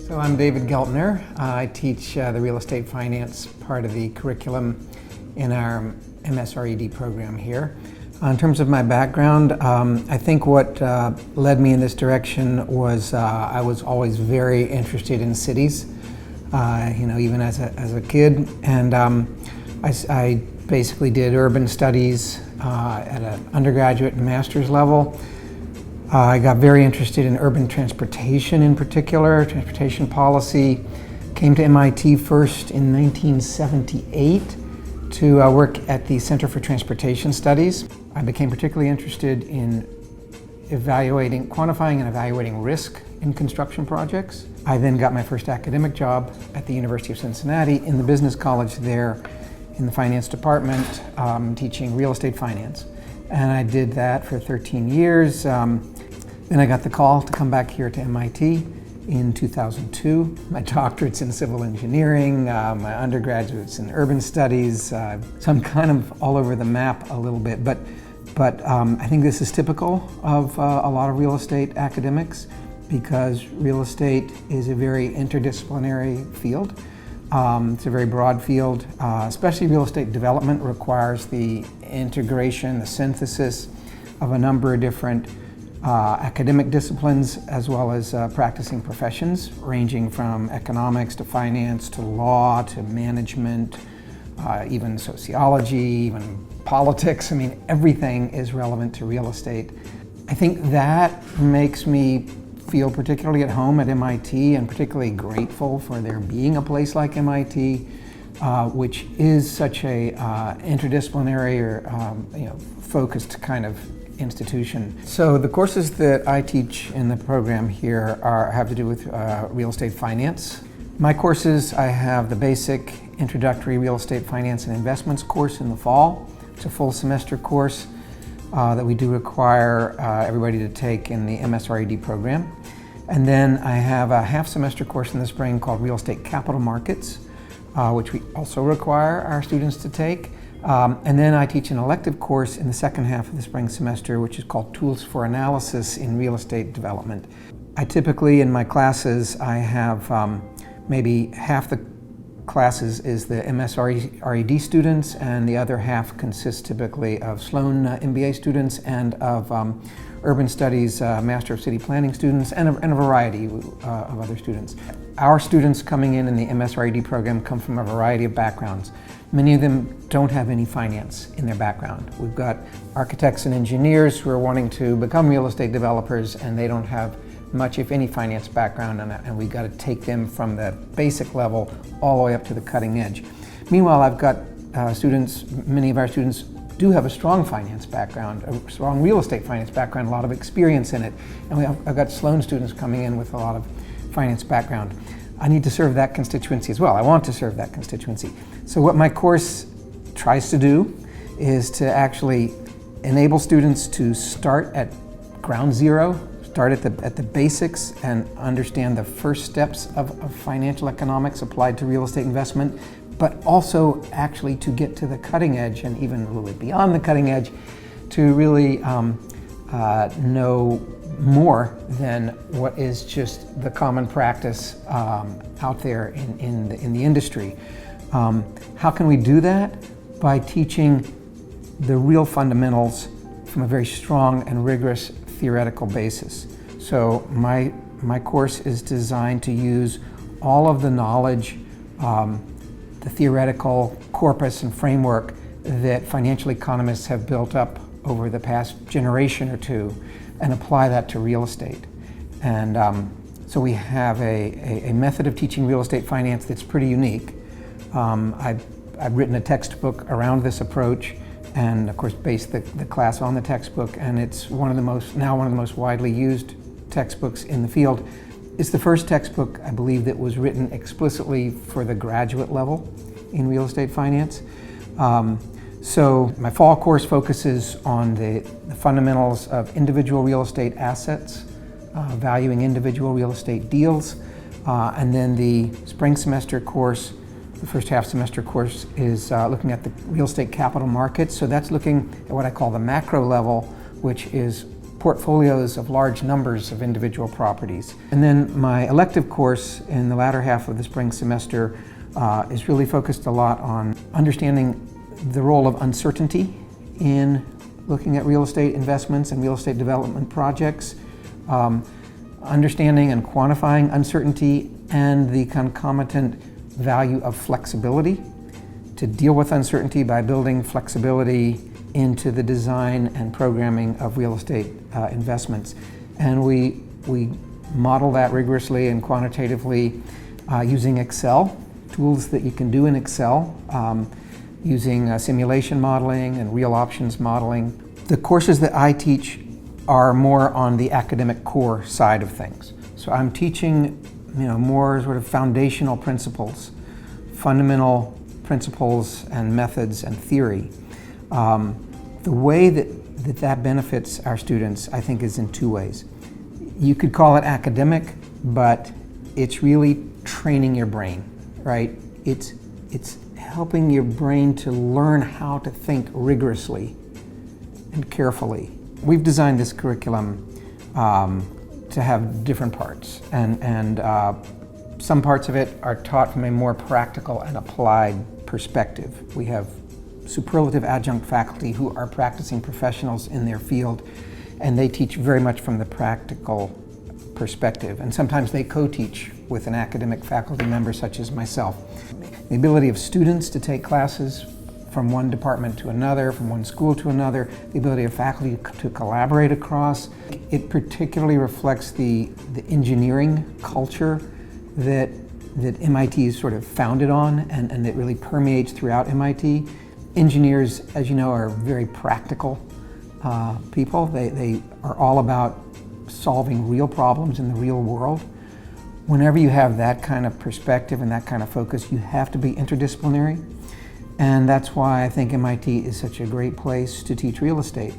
So I'm David Geltner. I teach the real estate finance part of the curriculum in our MSRED program here. In terms of my background, I think what led me in this direction was I was always very interested in cities, even as a kid. And I basically did urban studies at an undergraduate and master's level. I got very interested in urban transportation in particular, transportation policy. Came to MIT first in 1978 to work at the Center for Transportation Studies. I became particularly interested in quantifying and evaluating risk in construction projects. I then got my first academic job at the University of Cincinnati in the business college there in the finance department, teaching real estate finance. And I did that for 13 years. Then I got the call to come back here to MIT in 2002. My doctorate's in civil engineering, my undergraduate's in urban studies. So I'm kind of all over the map a little bit, but I think this is typical of a lot of real estate academics because real estate is a very interdisciplinary field. It's a very broad field, especially real estate development requires the integration, the synthesis of a number of different academic disciplines as well as practicing professions ranging from economics to finance to law to management, even sociology, even politics. I mean, everything is relevant to real estate. I think that makes me feel particularly at home at MIT and particularly grateful for there being a place like MIT, which is such a interdisciplinary or focused kind of institution. So the courses that I teach in the program here have to do with real estate finance. My courses, I have the basic introductory real estate finance and investments course in the fall. It's a full semester course that we do require everybody to take in the MSRED program. And then I have a half semester course in the spring called Real Estate Capital Markets, which we also require our students to take. And then I teach an elective course in the second half of the spring semester, which is called Tools for Analysis in Real Estate Development. I typically, in my classes, I have maybe half the classes is the MSRED students, and the other half consists typically of Sloan MBA students and of Urban Studies Master of City Planning students and a variety of other students. Our students coming in the MSRED program come from a variety of backgrounds. Many of them don't have any finance in their background. We've got architects and engineers who are wanting to become real estate developers and they don't have much, if any, finance background, and we've got to take them from the basic level all the way up to the cutting edge. Meanwhile, I've got many of our students do have a strong finance background, a strong real estate finance background, a lot of experience in it, and I've got Sloan students coming in with a lot of finance background. I need to serve that constituency as well. I want to serve that constituency. So what my course tries to do is to actually enable students to start at ground zero, start at the basics and understand the first steps of financial economics applied to real estate investment, but also actually to get to the cutting edge and even a little bit beyond the cutting edge to really know more than what is just the common practice out there in the industry. How can we do that? By teaching the real fundamentals from a very strong and rigorous theoretical basis. So my course is designed to use all of the knowledge, the theoretical corpus and framework that financial economists have built up over the past generation or two and apply that to real estate. And so we have a method of teaching real estate finance that's pretty unique. I've written a textbook around this approach and of course based the class on the textbook, and it's one of the most widely used textbooks in the field. It's the first textbook, I believe, that was written explicitly for the graduate level in real estate finance. So my fall course focuses on the fundamentals of individual real estate assets, valuing individual real estate deals, and then the spring semester course, the first half semester course, is looking at the real estate capital markets. So that's looking at what I call the macro level, which is portfolios of large numbers of individual properties. And then my elective course in the latter half of the spring semester is really focused a lot on understanding the role of uncertainty in looking at real estate investments and real estate development projects, understanding and quantifying uncertainty and the concomitant value of flexibility to deal with uncertainty by building flexibility into the design and programming of real estate investments. And we model that rigorously and quantitatively using Excel, tools that you can do in Excel, using simulation modeling and real options modeling. The courses that I teach are more on the academic core side of things. So I'm teaching more sort of foundational principles, fundamental principles and methods and theory. The way that benefits our students, I think, is in two ways. You could call it academic, but it's really training your brain, right? It's helping your brain to learn how to think rigorously and carefully. We've designed this curriculum to have different parts, and some parts of it are taught from a more practical and applied perspective. We have superlative adjunct faculty who are practicing professionals in their field, and they teach very much from the practical perspective. And sometimes they co-teach with an academic faculty member such as myself. The ability of students to take classes from one department to another, from one school to another, the ability of faculty to collaborate across. It particularly reflects the engineering culture that MIT is sort of founded on and that really permeates throughout MIT. Engineers, as you know, are very practical people. They are all about solving real problems in the real world. Whenever you have that kind of perspective and that kind of focus, you have to be interdisciplinary. And that's why I think MIT is such a great place to teach real estate.